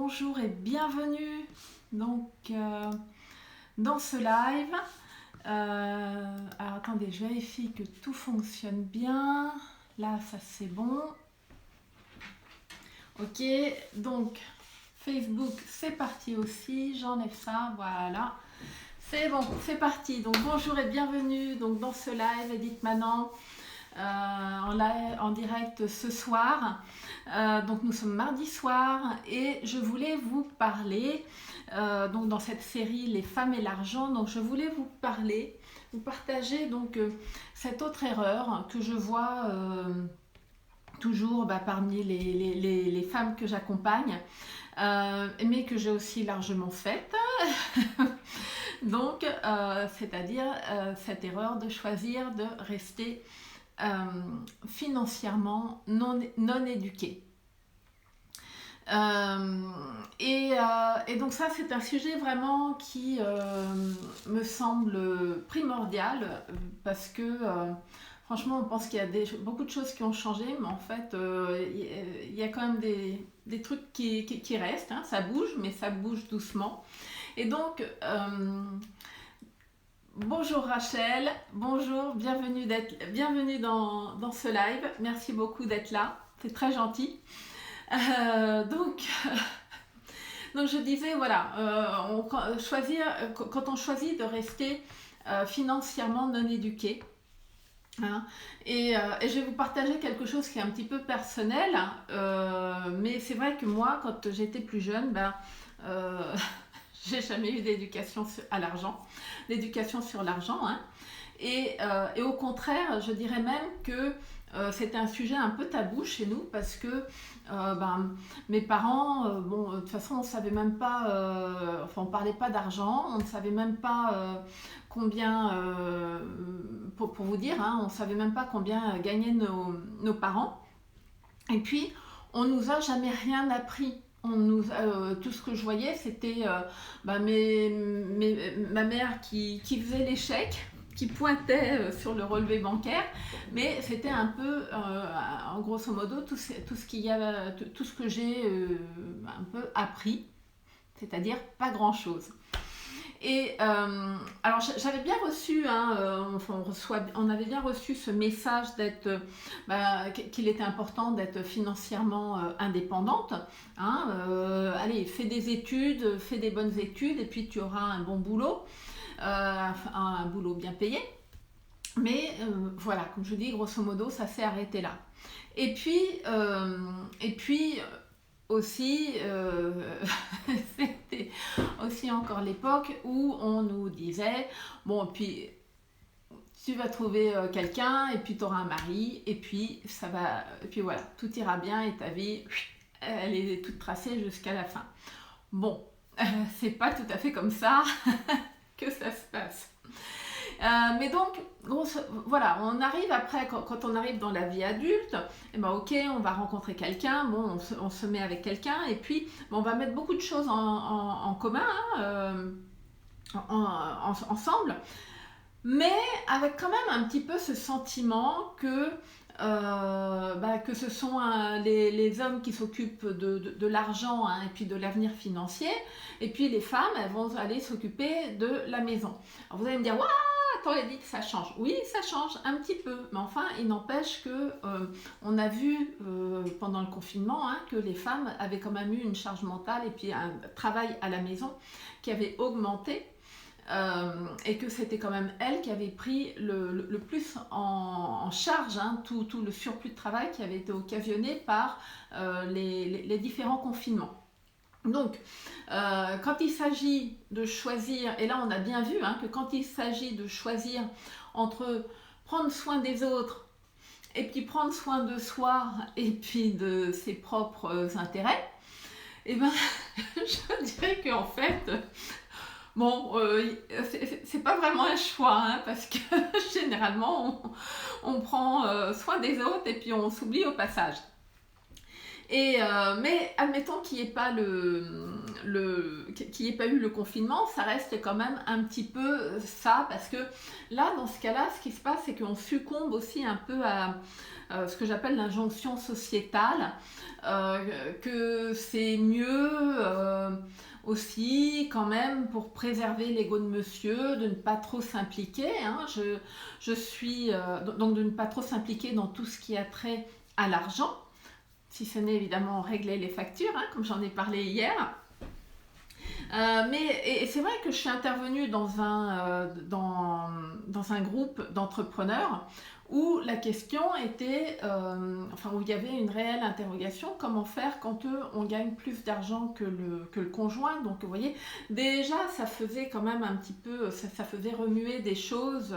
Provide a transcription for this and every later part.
bonjour et bienvenue dans ce live. Alors attendez, je vérifie que tout fonctionne bien. Là, ça c'est bon. Ok, donc Facebook, c'est parti aussi. J'enlève ça, voilà. C'est bon, c'est parti. Donc bonjour et bienvenue dans ce live Edith Manant en direct ce soir. Donc nous sommes mardi soir et je voulais vous parler donc dans cette série Les femmes et l'argent. Donc je voulais vous partager cette autre erreur que je vois toujours parmi les femmes que j'accompagne, mais que j'ai aussi largement faite. Donc c'est-à-dire cette erreur de choisir de rester financièrement non éduqués. Et donc ça c'est un sujet vraiment qui me semble primordial parce que franchement on pense qu'il y a beaucoup de choses qui ont changé, mais en fait il y a quand même des trucs qui restent, hein. Ça bouge, mais ça bouge doucement. Et donc bonjour Rachel, bonjour, bienvenue dans ce live. Merci beaucoup d'être là, c'est très gentil. Donc je disais, voilà, quand on choisit de rester financièrement non éduqué, hein, et je vais vous partager quelque chose qui est un petit peu personnel, mais c'est vrai que moi, quand j'étais plus jeune, j'ai jamais eu d'éducation à l'argent, d'éducation sur l'argent, hein. Et au contraire, je dirais même que c'était un sujet un peu tabou chez nous parce que mes parents, de toute façon, on savait même pas, on parlait pas d'argent, on ne savait même pas combien, pour vous dire, hein, on savait même pas combien gagnaient nos parents. Et puis, on nous a jamais rien appris. Tout ce que je voyais, c'était ma mère qui faisait les chèques, qui pointait sur le relevé bancaire, mais c'était un peu, en grosso modo, tout ce que j'ai un peu appris, c'est-à-dire pas grand-chose. Et alors j'avais bien reçu, hein, on avait bien reçu ce message qu'il était important d'être financièrement indépendante. Hein, allez, fais des études, fais des bonnes études et puis tu auras un bon boulot, un boulot bien payé. Mais voilà, comme je dis, grosso modo, ça s'est arrêté là. Et puis aussi, c'était aussi encore l'époque où on nous disait, bon, puis tu vas trouver quelqu'un et puis tu auras un mari et puis ça va, et puis voilà, tout ira bien et ta vie, elle est toute tracée jusqu'à la fin. Bon, c'est pas tout à fait comme ça que ça se passe. Mais donc, voilà, on arrive après, quand on arrive dans la vie adulte, ok, on va rencontrer quelqu'un, bon, on se met avec quelqu'un, et puis on va mettre beaucoup de choses en commun, hein, ensemble, mais avec quand même un petit peu ce sentiment que ce sont les hommes qui s'occupent de l'argent, hein, et puis de l'avenir financier, et puis les femmes, elles vont aller s'occuper de la maison. Alors vous allez me dire, waouh, attends Edith, ça change. Oui, ça change un petit peu, mais enfin, il n'empêche que on a vu pendant le confinement, hein, que les femmes avaient quand même eu une charge mentale et puis un travail à la maison qui avait augmenté. Et que c'était quand même elle qui avait pris le plus en charge, hein, tout le surplus de travail qui avait été occasionné par les différents confinements. Donc, quand il s'agit de choisir, et là on a bien vu, hein, que quand il s'agit de choisir entre prendre soin des autres et puis prendre soin de soi et puis de ses propres intérêts, je dirais qu'en fait, bon, c'est pas vraiment un choix, hein, parce que généralement on prend soin des autres et puis on s'oublie au passage. Mais admettons qu'il n'y ait pas qu'il y ait pas eu le confinement, ça reste quand même un petit peu ça, parce que là, dans ce cas-là, ce qui se passe, c'est qu'on succombe aussi un peu à ce que j'appelle l'injonction sociétale, que c'est mieux aussi quand même pour préserver l'ego de monsieur, de ne pas trop s'impliquer. Hein. Je suis donc de ne pas trop s'impliquer dans tout ce qui a trait à l'argent, si ce n'est évidemment régler les factures, hein, comme j'en ai parlé hier. Et c'est vrai que je suis intervenue dans un groupe d'entrepreneurs où la question était, où il y avait une réelle interrogation, comment faire quand on gagne plus d'argent que le conjoint. Donc vous voyez, déjà ça faisait quand même un petit peu, ça faisait remuer des choses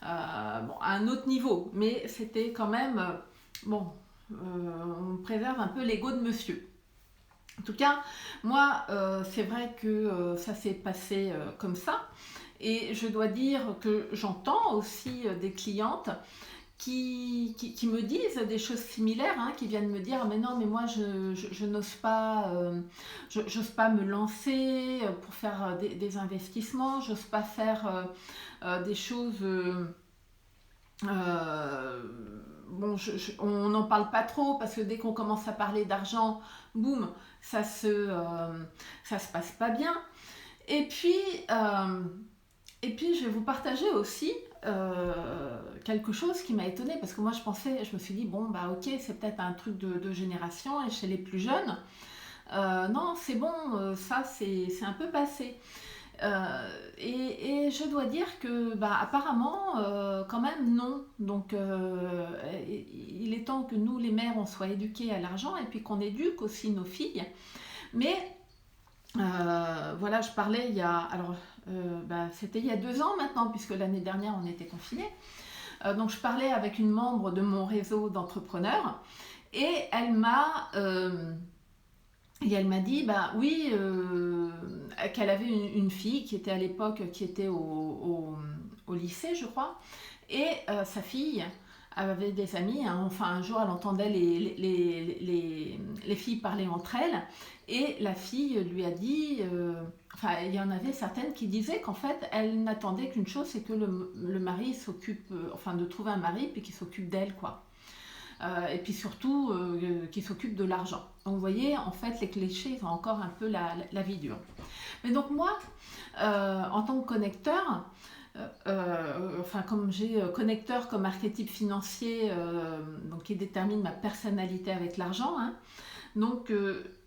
à un autre niveau, mais c'était quand même, on préserve un peu l'ego de monsieur. En tout cas, moi, c'est vrai que ça s'est passé comme ça. Et je dois dire que j'entends aussi des clientes qui me disent des choses similaires, hein, qui viennent me dire mais non, mais moi je n'ose pas, j'ose pas me lancer pour faire des investissements, j'ose pas faire des choses. On n'en parle pas trop parce que dès qu'on commence à parler d'argent, boum, ça se passe pas bien. Et puis, je vais vous partager aussi quelque chose qui m'a étonnée, parce que moi je me suis dit, bon, bah ok, c'est peut-être un truc de génération et chez les plus jeunes. Non, c'est bon, ça c'est un peu passé. Et je dois dire que, bah, apparemment, quand même, non. Donc, il est temps que nous, les mères, on soit éduqués à l'argent et puis qu'on éduque aussi nos filles. Mais voilà, je parlais c'était il y a 2 ans maintenant, puisque l'année dernière, on était confinés. Donc, je parlais avec une membre de mon réseau d'entrepreneurs et elle m'a dit, bah oui, qu'elle avait une fille qui était à l'époque, qui était au lycée, je crois, et sa fille avait des amis, hein, enfin un jour elle entendait les filles parler entre elles, et la fille lui a dit, il y en avait certaines qui disaient qu'en fait elle n'attendait qu'une chose, c'est que le mari s'occupe, de trouver un mari, puis qu'il s'occupe d'elle, quoi. Et puis surtout qui s'occupe de l'argent. Donc vous voyez, en fait, les clichés ont encore un peu la vie dure. Mais donc moi, en tant que connecteur, comme j'ai connecteur comme archétype financier, donc qui détermine ma personnalité avec l'argent, hein, donc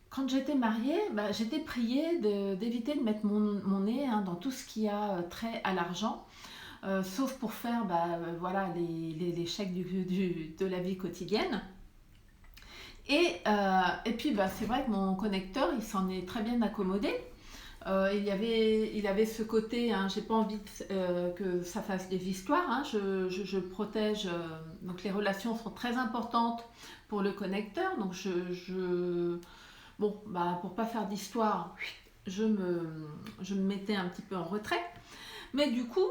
quand j'étais mariée, bah, j'étais priée d'éviter de mettre mon nez, hein, dans tout ce qui a trait à l'argent. Sauf pour faire les chèques de la vie quotidienne. Et puis c'est vrai que mon connecteur, il s'en est très bien accommodé. Il avait ce côté, hein, j'ai pas envie que ça fasse des histoires, hein, je protège, donc les relations sont très importantes pour le connecteur, donc pour pas faire d'histoire, je me mettais un petit peu en retrait. Mais du coup,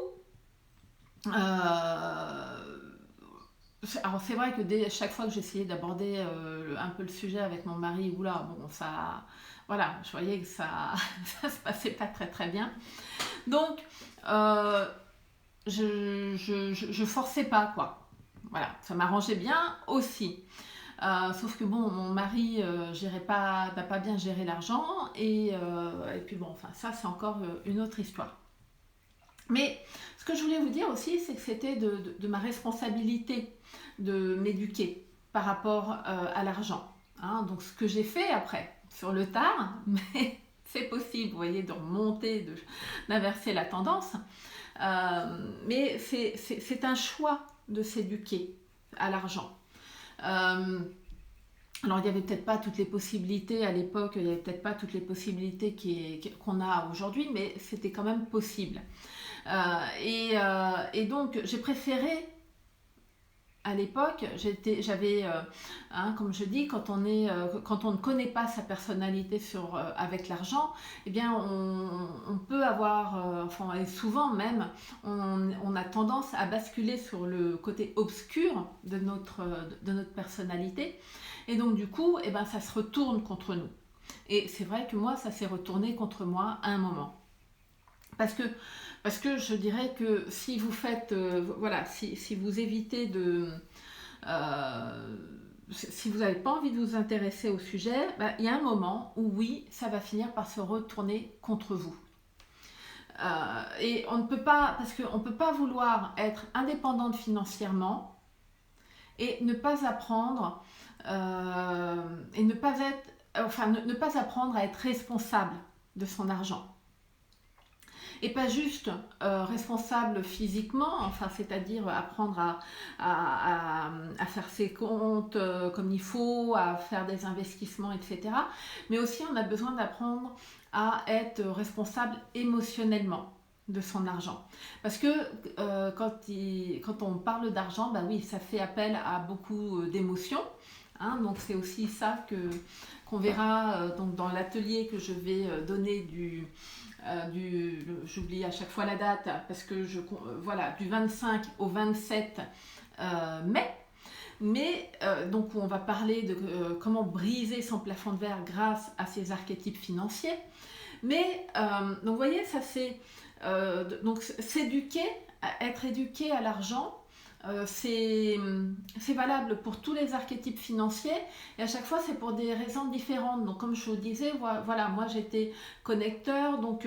alors c'est vrai que chaque fois que j'essayais d'aborder un peu le sujet avec mon mari, je voyais que ça ça se passait pas très très bien. Donc je forçais pas, quoi. Voilà, ça m'arrangeait bien aussi. Sauf que mon mari n'a pas bien géré l'argent, et puis ça c'est encore une autre histoire. Mais ce que je voulais vous dire aussi, c'est que c'était de ma responsabilité de m'éduquer par rapport à l'argent. Hein. Donc ce que j'ai fait après, sur le tard, mais c'est possible, vous voyez, de remonter, d'inverser la tendance. Mais c'est un choix de s'éduquer à l'argent. Alors il n'y avait peut-être pas toutes les possibilités à l'époque, il n'y avait peut-être pas toutes les possibilités qu'on a aujourd'hui, mais c'était quand même possible. Et donc j'ai préféré à l'époque, comme je dis, quand on ne connaît pas sa personnalité avec l'argent, eh bien, on peut avoir, et souvent même, on a tendance à basculer sur le côté obscur de notre personnalité. Et donc, du coup, eh ben, ça se retourne contre nous. Et c'est vrai que moi, ça s'est retourné contre moi à un moment. Parce que je dirais que si vous faites, si vous évitez si vous n'avez pas envie de vous intéresser au sujet, il y a un moment où oui, ça va finir par se retourner contre vous. Et on ne peut pas, parce qu'on ne peut pas vouloir être indépendante financièrement et ne pas apprendre et ne pas apprendre à être responsable de son argent. Et pas juste responsable physiquement, c'est-à-dire apprendre à faire ses comptes comme il faut, à faire des investissements, etc. Mais aussi, on a besoin d'apprendre à être responsable émotionnellement de son argent. Parce que quand on parle d'argent, oui, ça fait appel à beaucoup d'émotions. Donc c'est aussi ça qu'on verra donc dans l'atelier que je vais donner j'oublie à chaque fois la date parce que du 25 au 27 mai. Mais donc on va parler de comment briser son plafond de verre grâce à ces archétypes financiers. Mais donc vous voyez, ça c'est donc être éduqué à l'argent. C'est valable pour tous les archétypes financiers et à chaque fois c'est pour des raisons différentes. Donc comme je vous disais, voilà, moi j'étais connecteur, donc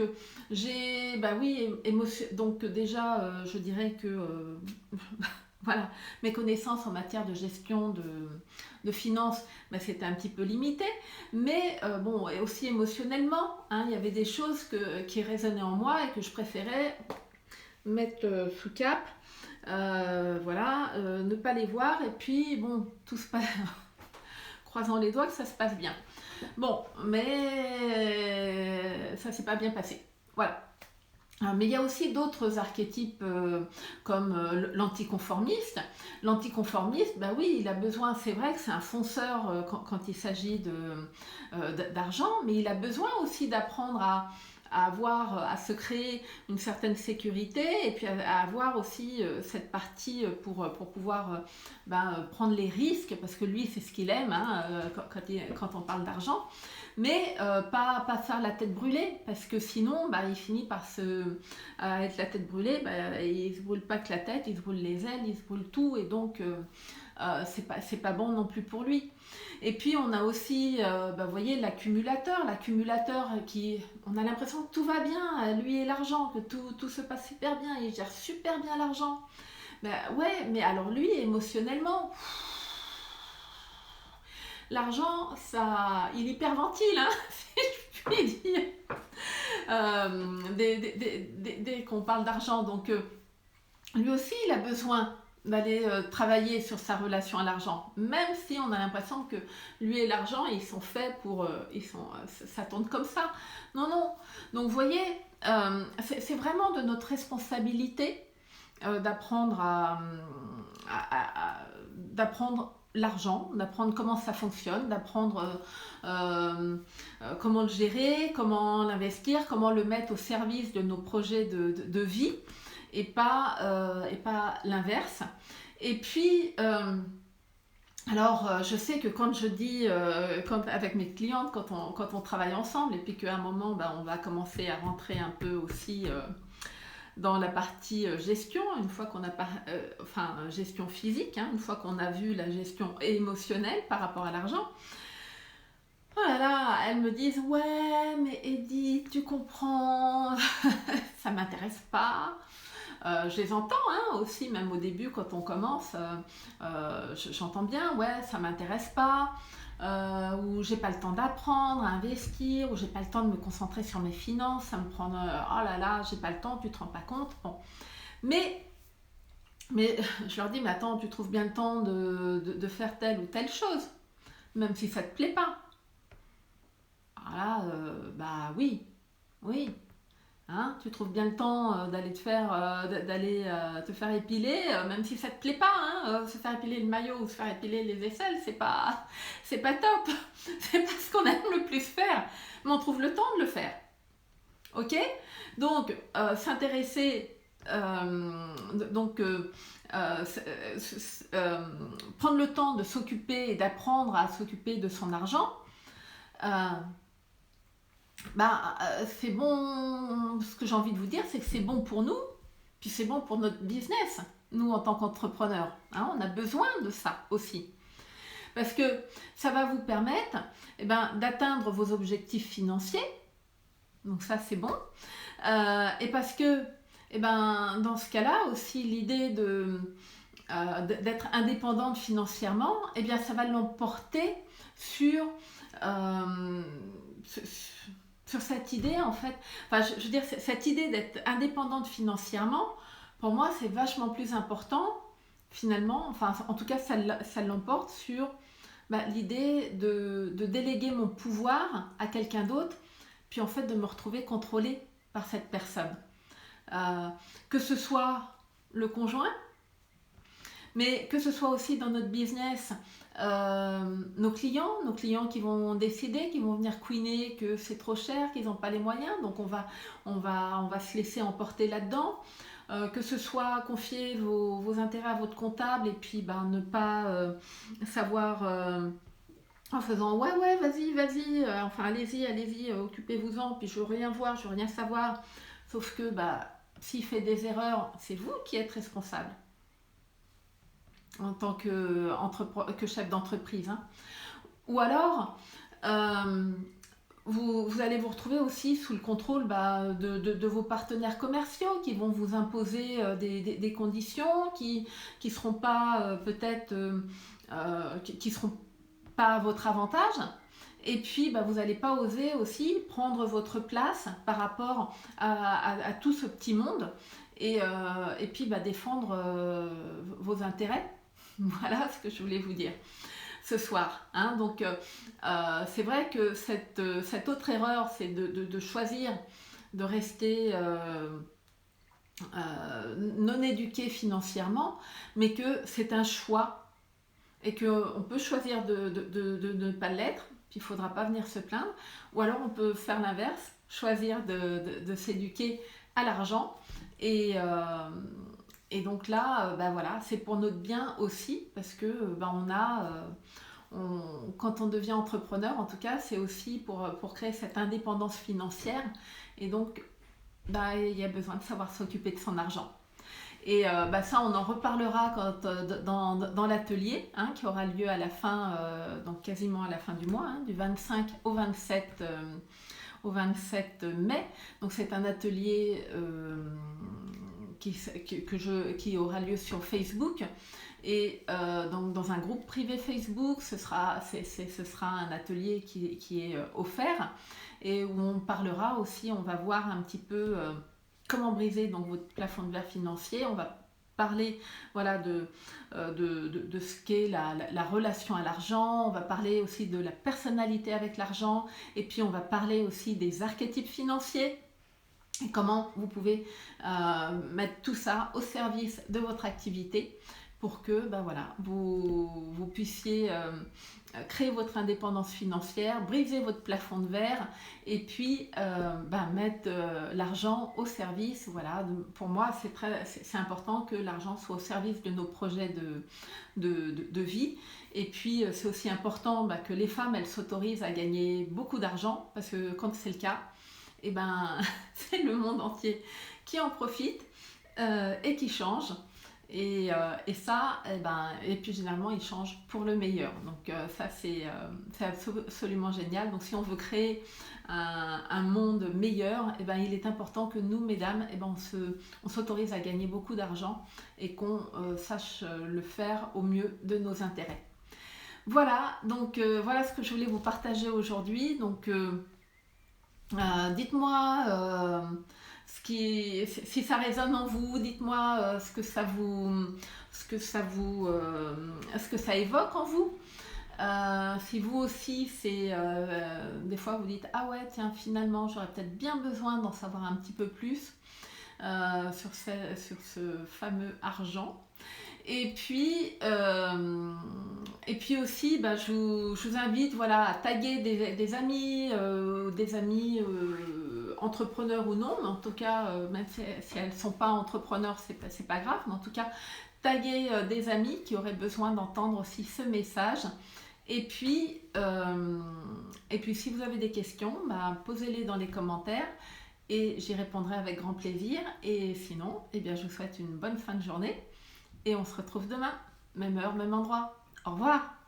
donc déjà je dirais que voilà, mes connaissances en matière de gestion de finances, c'était un petit peu limité, mais et aussi émotionnellement, il y avait des choses qui résonnaient en moi et que je préférais mettre sous cap. Ne pas les voir et puis tout se passe croisant les doigts que ça se passe bien. Mais ça s'est pas bien passé. Voilà. Mais il y a aussi d'autres archétypes comme l'anticonformiste. L'anticonformiste, oui, il a besoin, c'est vrai que c'est un fonceur quand il s'agit d'argent, mais il a besoin aussi d'apprendre à se créer une certaine sécurité et puis à avoir aussi cette partie pour pouvoir prendre les risques, parce que lui c'est ce qu'il aime quand on parle d'argent, mais pas faire la tête brûlée, parce que sinon il finit par être la tête brûlée, il se brûle pas que la tête, il se brûle les ailes, il se brûle tout, et donc c'est pas bon non plus pour lui. Et puis on a aussi, vous voyez, l'accumulateur qui, on a l'impression que tout va bien, lui et l'argent, que tout se passe super bien, il gère super bien l'argent. Ouais, mais alors lui, émotionnellement, l'argent, il hyperventile, si je puis dire, dès qu'on parle d'argent. Donc lui aussi, il a besoin d'aller travailler sur sa relation à l'argent, même si on a l'impression que lui et l'argent, ils sont faits pour... ça tourne comme ça. Non. Donc vous voyez, c'est vraiment de notre responsabilité d'apprendre d'apprendre l'argent, d'apprendre comment ça fonctionne, d'apprendre comment le gérer, comment l'investir, comment le mettre au service de nos projets de vie, et pas l'inverse. Et puis, alors je sais que quand je dis, avec mes clientes, quand on travaille ensemble, et puis qu'à un moment, on va commencer à rentrer un peu aussi dans la partie gestion, une fois qu'on a gestion physique, une fois qu'on a vu la gestion émotionnelle par rapport à l'argent. Voilà, elles me disent ouais, mais Edith, tu comprends, ça m'intéresse pas. Je les entends aussi, même au début quand on commence, j'entends bien, ouais, ça m'intéresse pas, ou j'ai pas le temps d'apprendre à investir, ou j'ai pas le temps de me concentrer sur mes finances, ça me prend, oh là là, j'ai pas le temps, tu te rends pas compte. Bon. Mais je leur dis, mais attends, tu trouves bien le temps de faire telle ou telle chose, même si ça te plaît pas. Voilà, oui. Hein, tu trouves bien le temps d'aller te faire épiler, même si ça te plaît pas, hein, se faire épiler le maillot ou se faire épiler les aisselles, c'est pas top, c'est pas ce qu'on aime le plus faire, mais on trouve le temps de le faire. Ok? Donc, s'intéresser, prendre le temps de s'occuper et d'apprendre à s'occuper de son argent, c'est bon. Ce que j'ai envie de vous dire, c'est que c'est bon pour nous, puis c'est bon pour notre business, nous en tant qu'entrepreneurs. Hein, on a besoin de ça aussi. Parce que ça va vous permettre d'atteindre vos objectifs financiers. Donc ça, c'est bon. Et parce que, dans ce cas-là, aussi, l'idée d'être indépendante financièrement, ça va l'emporter sur cette idée, en fait. Enfin, je veux dire, cette idée d'être indépendante financièrement, pour moi, c'est vachement plus important, finalement. Enfin, en tout cas, ça l'emporte sur l'idée de déléguer mon pouvoir à quelqu'un d'autre, puis en fait de me retrouver contrôlée par cette personne. Que ce soit le conjoint, mais que ce soit aussi dans notre business, nos clients qui vont décider, qui vont venir couiner que c'est trop cher, qu'ils n'ont pas les moyens, donc on va se laisser emporter là-dedans. Que ce soit confier vos intérêts à votre comptable et puis ne pas savoir en faisant ouais vas-y, enfin allez-y, occupez-vous-en, puis je veux rien voir, je veux rien savoir, sauf que s'il fait des erreurs, c'est vous qui êtes responsable en tant que chef d'entreprise. Hein. Ou alors, vous allez vous retrouver aussi sous le contrôle de vos partenaires commerciaux qui vont vous imposer des conditions qui seront pas peut-être qui seront pas à votre avantage. Et puis, vous n'allez pas oser aussi prendre votre place par rapport à tout ce petit monde et puis défendre vos intérêts. Voilà ce que je voulais vous dire ce soir. Hein. Donc, c'est vrai que cette autre erreur, c'est de choisir de rester non éduqué financièrement, mais que c'est un choix et qu'on peut choisir de ne pas l'être, puis il ne faudra pas venir se plaindre, ou alors on peut faire l'inverse, choisir de s'éduquer à l'argent et donc là, voilà, c'est pour notre bien aussi, parce que quand on devient entrepreneur, en tout cas, c'est aussi pour créer cette indépendance financière. Et donc, il y a besoin de savoir s'occuper de son argent. Et ça, on en reparlera dans l'atelier qui aura lieu à la fin, donc quasiment à la fin du mois, du 25 au 27 mai. Donc c'est un atelier qui aura lieu sur Facebook et donc dans un groupe privé Facebook. Ce sera un atelier qui est offert et où on parlera aussi, on va voir un petit peu comment briser donc votre plafond de verre financier. On va parler de ce qu'est la relation à l'argent, on va parler aussi de la personnalité avec l'argent et puis on va parler aussi des archétypes financiers. Et comment vous pouvez mettre tout ça au service de votre activité pour que vous puissiez créer votre indépendance financière, briser votre plafond de verre et puis mettre l'argent au service. Voilà, pour moi, c'est important que l'argent soit au service de nos projets de vie. Et puis, c'est aussi important que les femmes, elles s'autorisent à gagner beaucoup d'argent parce que quand c'est le cas, c'est le monde entier qui en profite et qui change et ça et puis généralement il change pour le meilleur, donc ça c'est absolument génial. Donc si on veut créer un monde meilleur, il est important que nous mesdames on s'autorise à gagner beaucoup d'argent et qu'on sache le faire au mieux de nos intérêts. Voilà, donc voilà ce que je voulais vous partager aujourd'hui. Donc dites-moi si ça résonne en vous, dites-moi ce que ça évoque en vous. Si vous aussi, des fois vous dites ah ouais tiens finalement j'aurais peut-être bien besoin d'en savoir un petit peu plus sur ce fameux argent. Et puis, aussi, je vous invite voilà, à taguer des amis, entrepreneurs ou non, mais en tout cas, même si elles ne sont pas entrepreneurs, c'est pas grave, mais en tout cas, taguer des amis qui auraient besoin d'entendre aussi ce message. Et puis, si vous avez des questions, posez-les dans les commentaires et j'y répondrai avec grand plaisir. Et sinon, eh bien, je vous souhaite une bonne fin de journée et on se retrouve demain, même heure, même endroit. Au revoir!